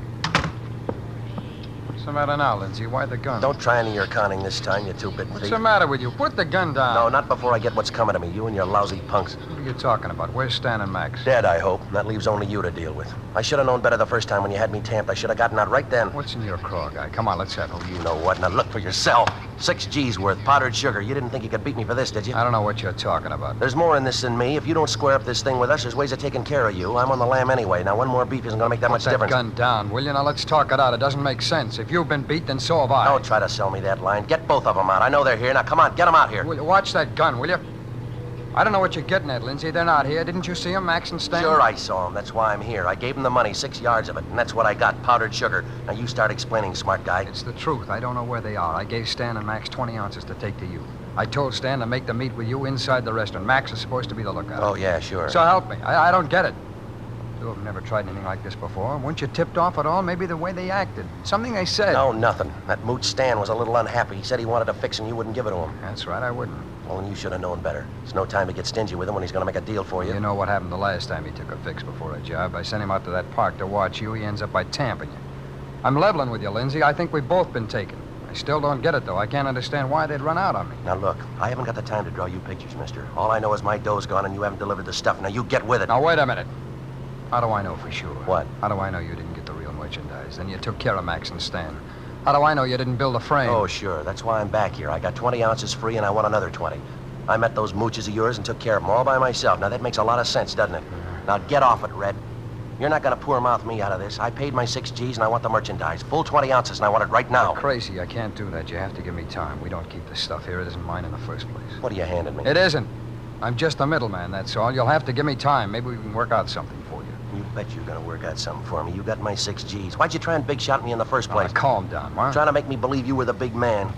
G: What's the matter now, Lindsay? Why the gun?
C: Don't try any of your conning this time, you two-bit thief.
G: What's the matter with you? Put the gun down.
C: No, not before I get what's coming to me, you and your lousy punks.
G: What are you talking about? Where's Stan and Max?
C: Dead, I hope. That leaves only you to deal with. I should have known better the first time when you had me tamped. I should have gotten out right then.
G: What's in your craw, guy? Come on, let's settle.
C: You know what? Now look for yourself. 6 G's worth, powdered sugar. You didn't think you could beat me for this, did you?
G: I don't know what you're talking about.
C: There's more in this than me. If you don't square up this thing with us, there's ways of taking care of you. I'm on the lam anyway. Now, one more beef isn't going to make that much
G: Put that
C: difference.
G: gun down, will you? Now, let's talk it out. It doesn't make sense. If you've been beat, then so have I.
C: Don't try to sell me that line. Get both of them out. I know they're here. Now, come on, get them out here.
G: Will you watch that gun, will you? I don't know what you're getting at, Lindsay. They're not here. Didn't you see them, Max and Stan?
C: Sure, I saw them. That's why I'm here. I gave them the money, 6 yards of it, and that's what I got, powdered sugar. Now, you start explaining, smart guy.
G: It's the truth. I don't know where they are. I gave Stan and Max 20 ounces to take to you. I told Stan to make the meet with you inside the restaurant. Max is supposed to be the lookout.
C: Oh, yeah, sure.
G: So help me. I don't get it. You have never tried anything like this before. Weren't you tipped off at all? Maybe the way they acted. Something they said.
C: No, nothing. That mooch Stan was a little unhappy. He said he wanted a fix and you wouldn't give it to him.
G: That's right, I wouldn't.
C: Well, then you should have known better. It's no time to get stingy with him when he's going to make a deal for you.
G: You know what happened the last time he took a fix before a job. I sent him out to that park to watch you. He ends up by tamping you. I'm leveling with you, Lindsay. I think we've both been taken. I still don't get it, though. I can't understand why they'd run out on me.
C: Now, look, I haven't got the time to draw you pictures, mister. All I know is my dough's gone and you haven't delivered the stuff. Now, you get with it.
G: Now, wait a minute. How do I know for sure?
C: What?
G: How do I know you didn't get the real merchandise? Then you took care of Max and Stan. How do I know you didn't build a frame?
C: Oh, sure. That's why I'm back here. I got 20 ounces free and I want another 20. I met those mooches of yours and took care of them all by myself. Now, that makes a lot of sense, doesn't it? Now, get off it, Red. You're not going to poor mouth me out of this. I paid my 6 G's and I want the merchandise. Full 20 ounces and I want it right now.
G: You're crazy. I can't do that. You have to give me time. We don't keep this stuff here. It isn't mine in the first place.
C: What are you handing me?
G: It isn't. I'm just a middleman, that's all. You'll have to give me time. Maybe we can work out something for you.
C: You bet you're going to work out something for me. You got my 6 G's. Why'd you try and big shot me in the first place?
G: Calm down, Mark.
C: Trying to make me believe you were the big man.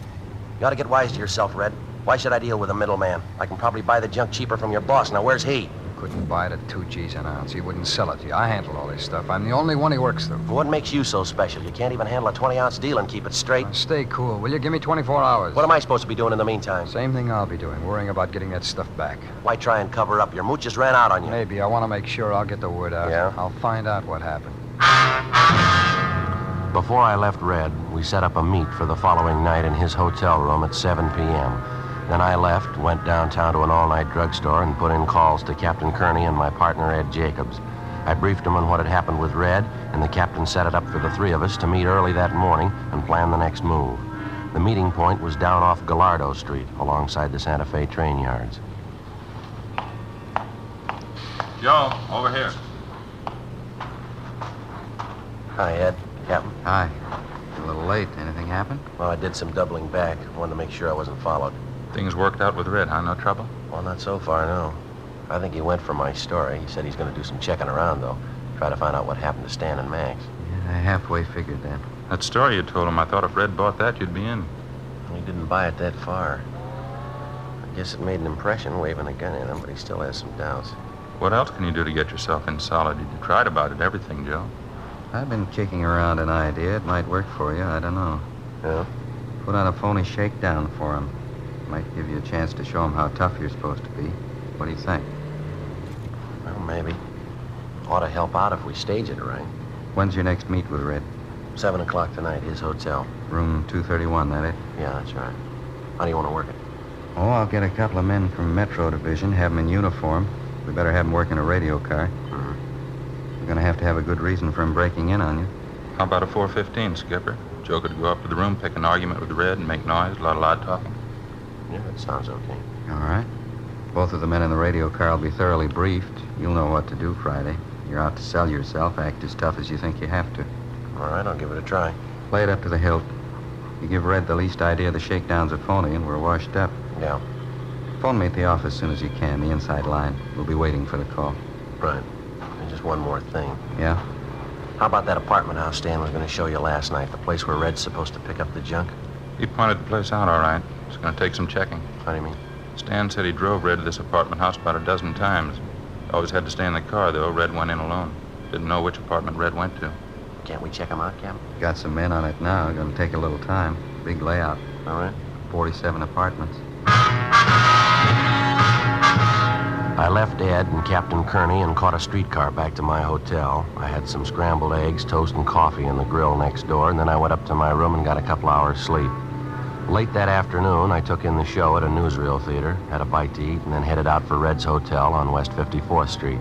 C: You ought to get wise to yourself, Red. Why should I deal with a middleman? I can probably buy the junk cheaper from your boss. Now, where's he?
G: Couldn't buy it at 2 G's an ounce. He wouldn't sell it to you. I handle all this stuff. I'm the only one he works through.
C: What makes you so special? You can't even handle a 20-ounce deal and keep it straight.
G: Now, stay cool, will you? Give me 24 hours.
C: What am I supposed to be doing in the meantime?
G: Same thing I'll be doing, worrying about getting that stuff back.
C: Why try and cover up? Your mooch just ran out on you.
G: Maybe. I want to make sure I'll get the word out.
C: Yeah?
G: I'll find out what happened.
C: Before I left Red, we set up a meet for the following night in his hotel room at 7 p.m. Then I left, went downtown to an all-night drugstore, and put in calls to Captain Kearney and my partner, Ed Jacobs. I briefed him on what had happened with Red, and the captain set it up for the three of us to meet early that morning and plan the next move. The meeting point was down off Gallardo Street, alongside the Santa Fe train yards.
F: Joe, over here.
C: Hi, Ed. Captain.
H: Hi. A little late. Anything happen?
C: Well, I did some doubling back. Wanted to make sure I wasn't followed.
F: Things worked out with Red, huh? No trouble?
C: Well, not so far, no. I think he went for my story. He said he's going to do some checking around, though. Try to find out what happened to Stan and Max.
H: Yeah, I halfway figured that.
F: That story you told him, I thought if Red bought that, you'd be in.
C: He didn't buy it that far. I guess it made an impression waving a gun at him, but he still has some doubts.
F: What else can you do to get yourself in solid? You tried about it, everything, Joe.
H: I've been kicking around an idea. It might work for you. I don't know.
C: Yeah?
H: Put on a phony shakedown for him. Might give you a chance to show him how tough you're supposed to be. What do you think?
C: Well, maybe. Ought to help out if we stage it right.
H: When's your next meet with Red?
C: 7 o'clock tonight, his hotel.
H: Room 231, that it?
C: Yeah, that's right. How do you want to work it?
H: Oh, I'll get a couple of men from Metro Division, have them in uniform. We better have them working a radio car. We're going to have a good reason for him breaking in on you.
F: How about a 415, Skipper? Joe could go up to the room, pick an argument with Red, and make noise, a lot of loud talking.
C: Yeah, that sounds okay.
H: All right. Both of the men in the radio car will be thoroughly briefed. You'll know what to do Friday. You're out to sell yourself. Act as tough as you think you have to.
C: All right, I'll give it a try.
H: Play it up to the hilt. You give Red the least idea the shakedown's a phony, and we're washed up.
C: Yeah,
H: Phone me at the office as soon as you can, the inside line. We'll be waiting for the call.
C: right. And just one more thing.
H: Yeah?
C: How about that apartment house Stan was going to show you last night? The place where Red's supposed to pick up the junk?
F: He pointed the place out all right. It's going to take some checking.
C: How do you mean?
F: Stan said he drove Red to this apartment house about a dozen times. Always had to stay in the car, though. Red went in alone. Didn't know which apartment Red went to.
C: Can't we check him out, Captain?
H: Got some men on it now. Gonna take a little time. Big layout.
C: All right.
H: 47 apartments.
C: I left Ed and Captain Kearney and caught a streetcar back to my hotel. I had some scrambled eggs, toast, and coffee in the grill next door, and then I went up to my room and got a couple hours sleep. Late that afternoon, I took in the show at a newsreel theater, had a bite to eat, and then headed out for Red's Hotel on West 54th Street.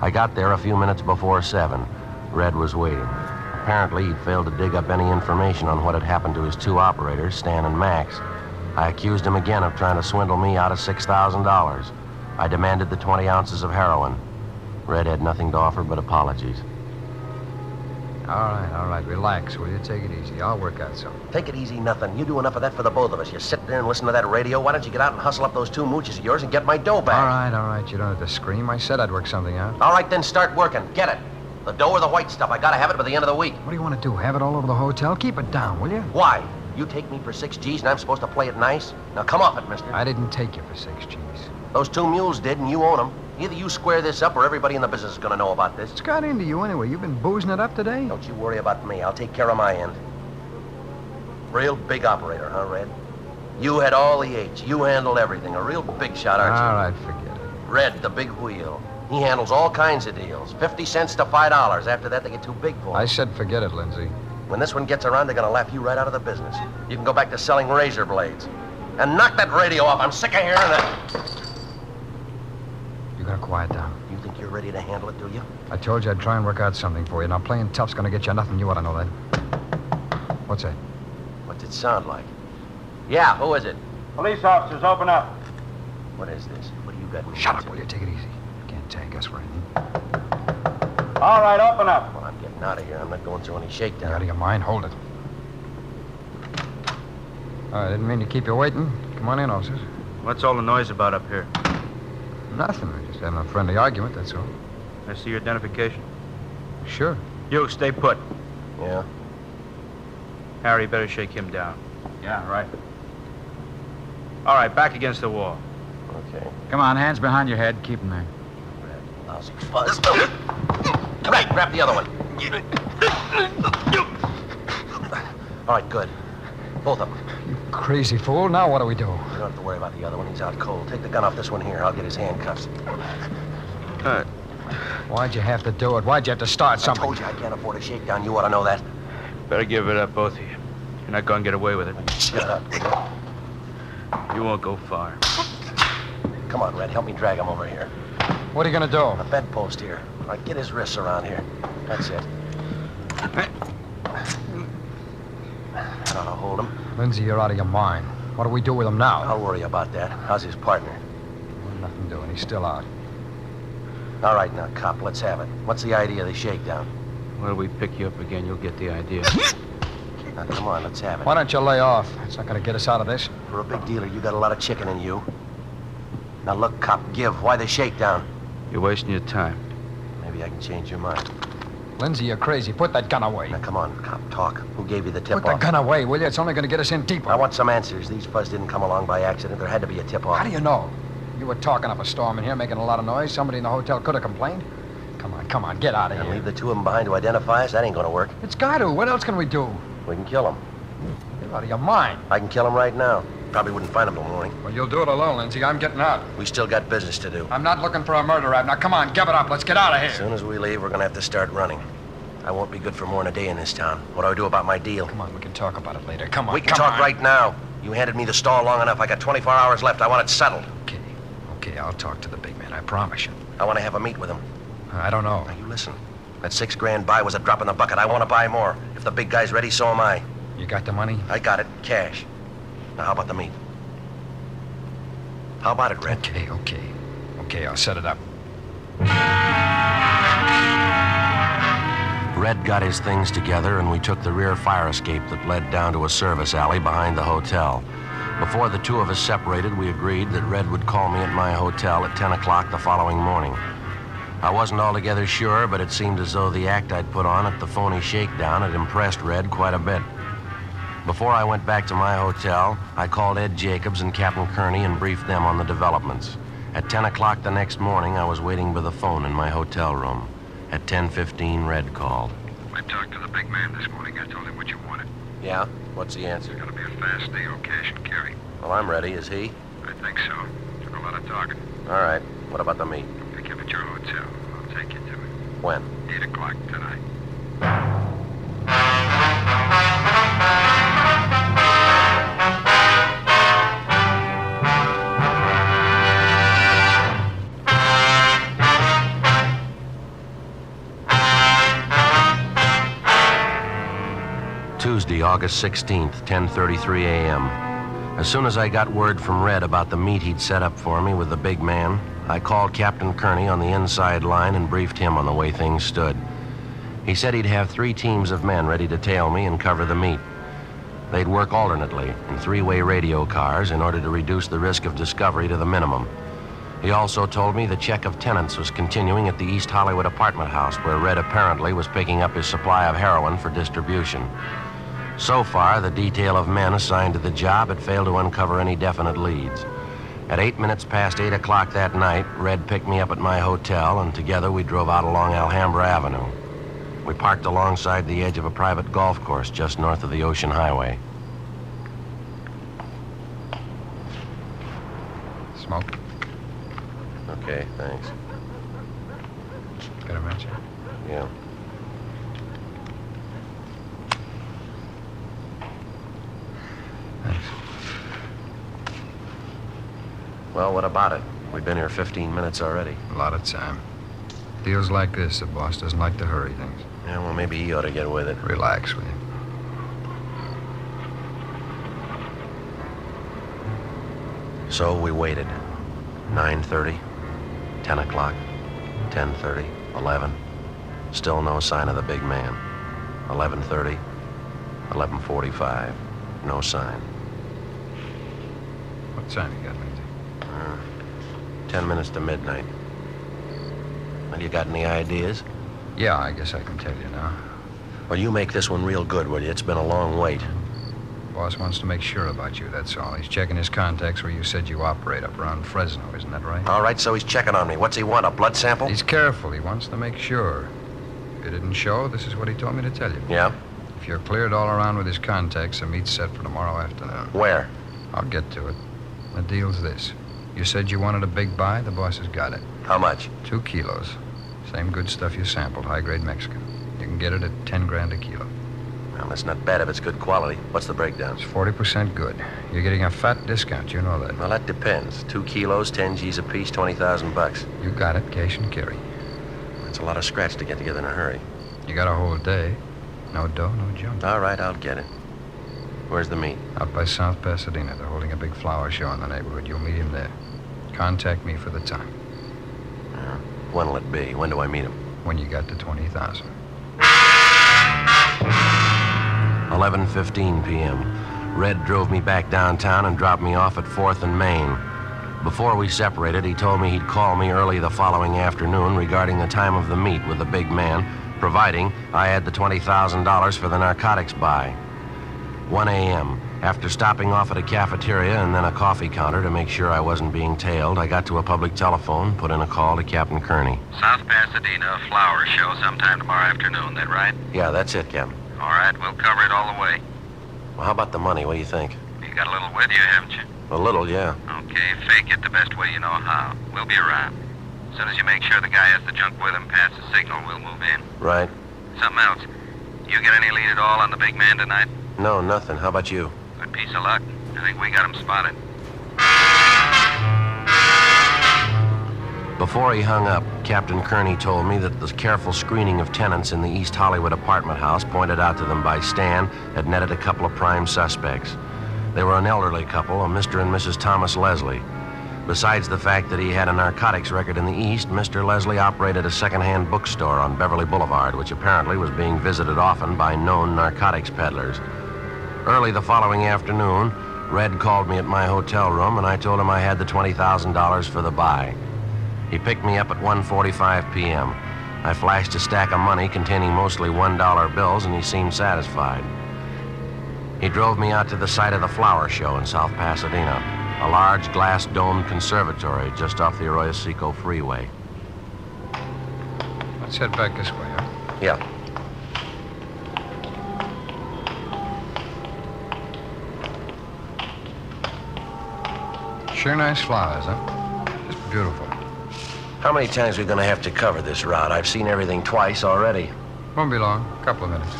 C: I got there a few minutes before 7. Red was waiting. Apparently, he'd failed to dig up any information on what had happened to his two operators, Stan and Max. I accused him again of trying to swindle me out of $6,000. I demanded the 20 ounces of heroin. Red had nothing to offer but apologies.
G: All right. Relax, will you? Take it easy. I'll work out something.
C: Take it easy, nothing. You do enough of that for the both of us. You sit there and listen to that radio. Why don't you get out and hustle up those two mooches of yours and get my dough back?
G: All right. You don't have to scream. I said I'd work something out.
C: All right, then start working. Get it. The dough or the white stuff. I gotta have it by the end of the week.
G: What do you want to do? Have it all over the hotel? Keep it down, will you?
C: Why? You take me for 6 G's and I'm supposed to play it nice? Now come off it, mister.
G: I didn't take you for 6 G's.
C: Those two mules did, and you own them. Either you square this up or everybody in the business is gonna know about this.
G: What's got into you anyway? You've been boozing it up today?
C: Don't you worry about me. I'll take care of my end. Real big operator, huh, Red? You had all the H. You handled everything. A real big shot, aren't you?
G: All right, forget it.
C: Red, the big wheel. He handles all kinds of deals. 50 cents to $5. After that, they get too big for him.
G: I said forget it, Lindsay.
C: When this one gets around, they're gonna laugh you right out of the business. You can go back to selling razor blades. And knock that radio off. I'm sick of hearing that.
G: You gotta quiet down.
C: You think you're ready to handle it, do you?
G: I told you I'd try and work out something for you. Now, playing tough's gonna get you nothing. You ought to know that. What's that?
C: What's it sound like? Yeah, who is it?
I: Police officers, open up.
C: What is this? What do you got?
G: Shut up, will you? Take it easy. Can't tag us for anything.
I: All right, open up.
C: Well, I'm getting out of here. I'm not going through any
G: You
C: shakedown.
G: out of your mind? Hold it. I didn't mean to keep you waiting. Come on in, officers.
I: What's all the noise about up here?
G: Nothing. We're just having a friendly argument, that's all.
I: I see your identification.
G: Sure.
I: You, stay put.
C: Yeah?
I: Harry, better shake him down.
D: Yeah, right.
I: All right, back against the wall.
C: Okay.
D: Come on, hands behind your head. Keep them there.
C: Lousy fuzz. Right, grab the other one. All right, good. Both of them.
G: You crazy fool. Now what do we do?
C: You don't have to worry about the other one. He's out cold. Take the gun off this one here. I'll get his handcuffs.
I: All right.
G: Why'd you have to do it? Why'd you have to start something?
C: I told you I can't afford a shakedown. You ought to know that.
I: Better give it up, both of you. You're not going to get away with it.
C: Shut up.
I: You won't go far.
C: Come on, Red. Help me drag him over here.
G: What are you gonna do?
C: A bedpost here. All right, get his wrists around here. That's it. That ought to hold him.
G: Lindsay, you're out of your mind. What do we do with him now?
C: I'll worry about that. How's his partner?
G: Well, nothing doing. He's still out.
C: All right, now, cop, let's have it. What's the idea of the shakedown?
I: When we pick you up again, you'll get the idea.
C: Now, come on, let's have it.
G: Why don't you lay off? It's not gonna get us out of this.
C: For a big dealer, you got a lot of chicken in you. Now, look, cop, give. Why the shakedown?
I: You're wasting your time.
C: Maybe I can change your mind.
G: Lindsay, you're crazy. Put that gun away.
C: Now, come on, cop, talk. Who gave you the tip-off?
G: Put the gun away, will you? It's only gonna get us in deeper.
C: I want some answers. These fuzz didn't come along by accident. There had to be a tip-off.
G: How do you know? You were talking up a storm in here, making a lot of noise. Somebody in the hotel could have complained. Come on, get out of
C: And
G: here.
C: leave the two of them behind to identify us? That ain't gonna work.
G: It's got to. What else can we do?
C: We can kill him.
G: You're out of your mind.
C: I can kill him right now. Probably wouldn't find him till morning.
G: Well, you'll do it alone, Lindsay. I'm getting out.
C: We still got business to do.
G: I'm not looking for a murder rap. Now, come on, give it up. Let's get out of
C: As
G: here.
C: soon as we leave, we're gonna have to start running. I won't be good for more than a day in this town. What do I do about my deal?
G: Come on, we can talk about it later. Come on,
C: We can
G: come
C: talk
G: on.
C: right now. You handed me the stall long enough. I got 24 hours left. I want it settled.
G: Okay, I'll talk to the big man. I promise you.
C: I want to have a meet with him.
G: I don't know.
C: Now, you listen. That $6,000 buy was a drop in the bucket. I want to buy more. If the big guy's ready, so am I.
G: You got the money?
C: I got it. Cash. Now, how about the meet? How about it, Red?
G: Okay, I'll set it up.
C: Red got his things together, and we took the rear fire escape that led down to a service alley behind the hotel. Before the two of us separated, we agreed that Red would call me at my hotel at 10 o'clock the following morning. I wasn't altogether sure, but it seemed as though the act I'd put on at the phony shakedown had impressed Red quite a bit. Before I went back to my hotel, I called Ed Jacobs and Captain Kearney and briefed them on the developments. At 10 o'clock the next morning, I was waiting by the phone in my hotel room. At 10:15, Red called.
D: I talked to the big man this morning. I told him what you wanted.
C: Yeah? What's the answer?
D: It's gonna be a fast deal, cash and carry.
C: Well, I'm ready. Is he?
D: I think so. Took a lot of talking.
C: All right. What about the meet?
D: Pick you up at your hotel. I'll take you to it.
C: When?
D: 8 o'clock tonight.
C: Tuesday, August 16th, 10:33 a.m. As soon as I got word from Red about the meet he'd set up for me with the big man, I called Captain Kearney on the inside line and briefed him on the way things stood. He said he'd have 3 teams of men ready to tail me and cover the meet. They'd work alternately in 3-way radio cars in order to reduce the risk of discovery to the minimum. He also told me the check of tenants was continuing at the East Hollywood apartment house, where Red apparently was picking up his supply of heroin for distribution. So far, the detail of men assigned to the job had failed to uncover any definite leads. At 8 minutes past 8 o'clock that night, Red picked me up at my hotel, and together we drove out along Alhambra Avenue. We parked alongside the edge of a private golf course just north of the Ocean Highway.
G: Smoke?
C: Okay, thanks.
G: Got a match?
C: Yeah.
G: Thanks.
C: Well, what about it? We've been here 15 minutes already.
G: A lot of time. Deals like this, the boss doesn't like to hurry things.
C: Yeah, well, maybe he ought to get with it.
G: Relax, will you?
C: So we waited. 9:30, 10 o'clock, 10:30, 11. Still no sign of the big man. 11:30, 11:45. No sign.
G: What time you got, Lindsay?
C: 10 minutes to midnight. Well, you got any ideas?
G: Yeah, I guess I can tell you now.
C: Well, you make this one real good, will you? It's been a long wait.
G: Boss wants to make sure about you, that's all. He's checking his contacts where you said you operate up around Fresno, isn't that right?
C: All right, so he's checking on me. What's he want, a blood sample?
G: He's careful. He wants to make sure. If you didn't show, this is what he told me to tell you.
C: Yeah?
G: If you're cleared all around with his contacts, the meet's set for tomorrow afternoon.
C: Where?
G: I'll get to it. The deal's this. You said you wanted a big buy. The boss has got it.
C: How much?
G: 2 kilos. Same good stuff you sampled, high-grade Mexican. You can get it at 10 grand a kilo.
C: Well, that's not bad if it's good quality. What's the breakdown?
G: It's 40% good. You're getting a fat discount, you know that.
C: Well, that depends. 2 kilos, 10 G's apiece, 20,000 bucks.
G: You got it, cash and carry.
C: That's a lot of scratch to get together in a hurry.
G: You got a whole day. No dough, no junk.
C: All right, I'll get it. Where's the meet?
G: Out by South Pasadena. They're holding a big flower show in the neighborhood. You'll meet him there. Contact me for the time.
C: When'll it be? When do I meet him?
G: When you got to 20,000.
C: 11:15 p.m. Red drove me back downtown and dropped me off at 4th and Main. Before we separated, he told me he'd call me early the following afternoon regarding the time of the meet with the big man, providing I had the $20,000 for the narcotics buy. 1 a.m. After stopping off at a cafeteria and then a coffee counter to make sure I wasn't being tailed, I got to a public telephone, put in a call to Captain Kearney.
J: South Pasadena, a flower show sometime tomorrow afternoon, that right?
C: Yeah, that's it, Captain.
J: All right, we'll cover it all the way.
C: Well, how about the money? What do you think?
J: You got a little with you, haven't you?
C: A little, yeah.
J: Okay, fake it the best way you know how. We'll be around. As soon as you make sure the guy has the junk with him, pass the signal, we'll move in.
C: Right.
J: Something else. You get any lead at all on the big man tonight?
C: No, nothing. How about you?
J: Good piece of luck. I think we got him spotted.
C: Before he hung up, Captain Kearney told me that the careful screening of tenants in the East Hollywood apartment house pointed out to them by Stan had netted a couple of prime suspects. They were an elderly couple, a Mr. and Mrs. Thomas Leslie. Besides the fact that he had a narcotics record in the East, Mr. Leslie operated a second-hand bookstore on Beverly Boulevard, which apparently was being visited often by known narcotics peddlers. Early the following afternoon, Red called me at my hotel room, and I told him I had the $20,000 for the buy. He picked me up at 1:45 p.m. I flashed a stack of money containing mostly $1 bills, and he seemed satisfied. He drove me out to the site of the flower show in South Pasadena, a large glass-domed conservatory just off the Arroyo Seco freeway.
G: Let's head back this way, huh?
C: Yeah.
G: Sure nice flowers, huh? Just beautiful.
C: How many times are we going to have to cover this route? I've seen everything twice already.
G: Won't be long. A couple of minutes.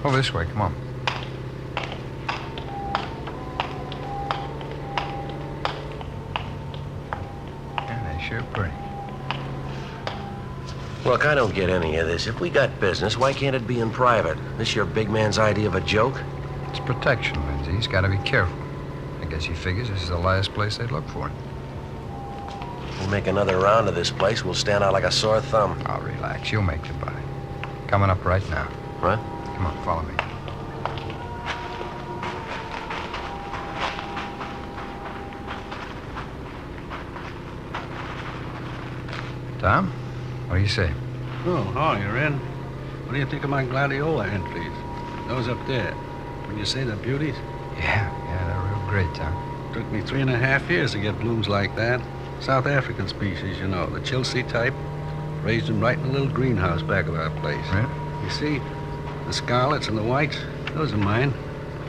G: Over this way, come on. Yeah, they're sure pretty.
C: Look, I don't get any of this. If we got business, why can't it be in private? This your big man's idea of a joke?
G: It's protection, Lindsay. He's got to be careful. I guess he figures this is the last place they'd look for him.
C: We'll make another round of this place. We'll stand out like a sore thumb.
G: Oh, relax. You'll make the buy. Coming up right now.
C: What?
G: Come on, follow me. Tom, what do you say?
K: Oh, you're in. What do you think of my gladiola entries? Those up there. When you say they're beauties,
G: Yeah, they're real great, Tom.
K: took me 3.5 years to get blooms like that. South African species, you know, the Chilsea type. Raised them right in a little greenhouse back of our place.
G: Really?
K: You see, the scarlets and the whites, those are mine.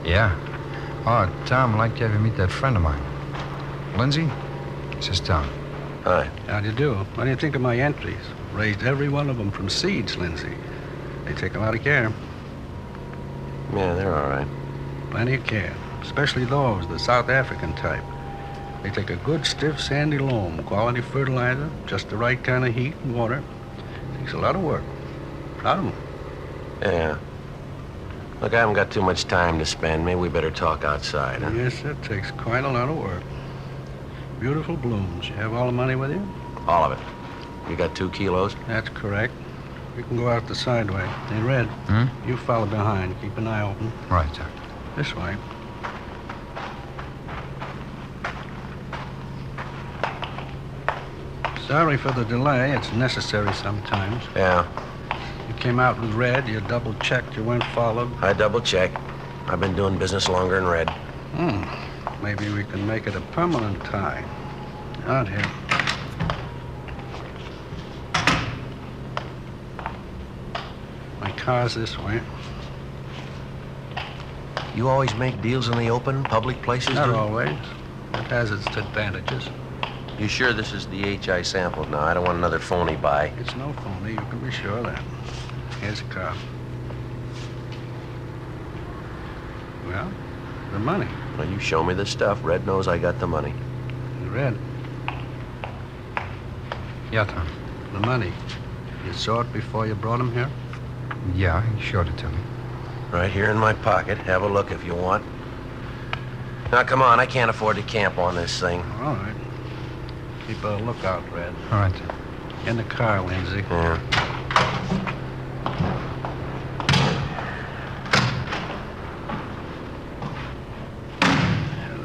G: Yeah. Oh, Tom, I'd like to have you meet that friend of mine. Lindsay, this is Tom.
C: Hi.
K: How do you do? What do you think of my entries? Raised every one of them from seeds, Lindsay. They take a lot of care.
C: Yeah, they're all right.
K: Plenty of care. Especially those, the South African type. They take a good, stiff, sandy loam, quality fertilizer, just the right kind of heat and water. Takes a lot of work. Proud of them.
C: Yeah. Look, I haven't got too much time to spend. Maybe we better talk outside, huh?
K: Yes, it takes quite a lot of work. Beautiful blooms. You have all the money with you?
C: All of it. You got 2 kilos?
K: That's correct. We can go out the side way. Hey, Red, you follow behind. Keep an eye open.
G: Right, Tom.
K: This way. Sorry for the delay. It's necessary sometimes.
C: Yeah.
K: You came out with Red. You double-checked. You weren't followed.
C: I double-checked. I've been doing business longer than Red.
K: Maybe we can make it a permanent tie. Out here. My car's this way.
C: You always make deals in the open, public places?
K: Not
C: do you?
K: always. It has its advantages.
C: You sure this is the H I sampled now? I don't want another phony buy.
K: It's no phony. You can be sure of that. Here's a car. Well, the money.
C: Well, you show me the stuff. Red knows I got the money.
K: Red,
G: Yeah, Tom.
K: the money. You saw it before you brought him here?
G: Yeah, he showed it to me.
C: Right here in my pocket. Have a look if you want. Now, come on. I can't afford to camp on this thing.
K: All right. Keep a lookout, Red.
G: All right.
K: In the car, Lindsay.
C: Yeah.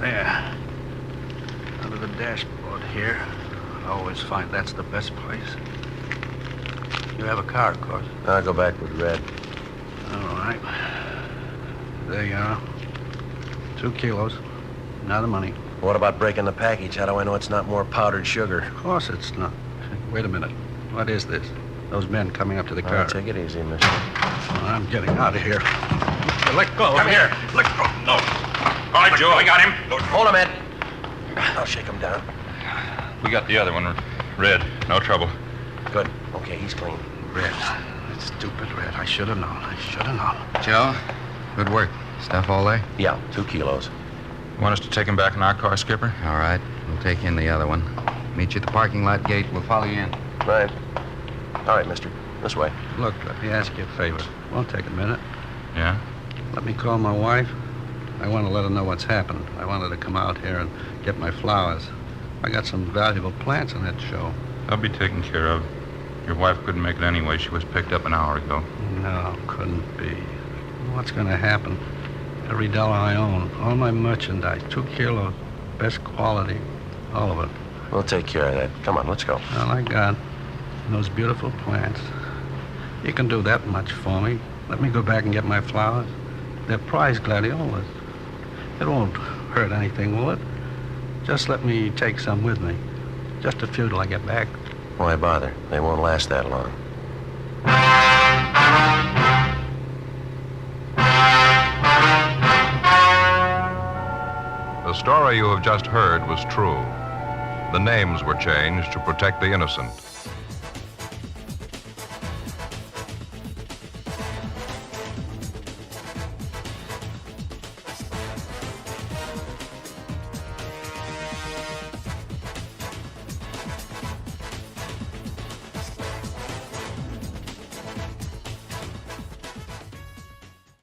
K: There. Under the dashboard here. I always find that's the best place. You have a car, of course.
C: I'll go back with Red.
K: All right. There you are. 2 kilos. Now the money.
C: What about breaking the package? How do I know it's not more powdered sugar?
K: Of course it's not. Wait a minute. What is this? Those men coming up to the
C: All
K: car.
C: right, take it easy, mister.
K: Well, I'm getting out of here. Let go.
J: Come here.
K: Let go. No.
J: All right, Joe, I got him.
C: Hold him, Ed. I'll shake him down.
F: We got the other one. Red. No trouble.
C: Good. Okay, he's clean.
K: Red. That's stupid, Red. I should have known. I should have known.
H: Joe, good work. Stuff all there?
C: Yeah, 2 kilos.
F: You want us to take him back in our car, Skipper?
H: All right. We'll take in the other one. Meet you at the parking lot gate. We'll follow you in.
C: Right. All right, mister. This way.
K: Look, let me ask you a favor. Won't take a minute.
F: Yeah?
K: Let me call my wife. I want to let her know what's happened. I want her to come out here and get my flowers. I got some valuable plants on that show.
F: They'll be taken care of. Your wife couldn't make it anyway. She was picked up an hour ago.
K: No, couldn't be. What's going to happen? Every dollar I own, all my merchandise, 2 kilos, best quality, all of it.
C: We'll take care of that. Come on, let's go.
K: All I got, and those beautiful plants. You can do that much for me. Let me go back and get my flowers. They're prize gladiolas. It won't hurt anything, will it? Just let me take some with me. Just a few till I get back.
C: Why bother? They won't last that long.
A: The story you have just heard was true. The names were changed to protect the innocent.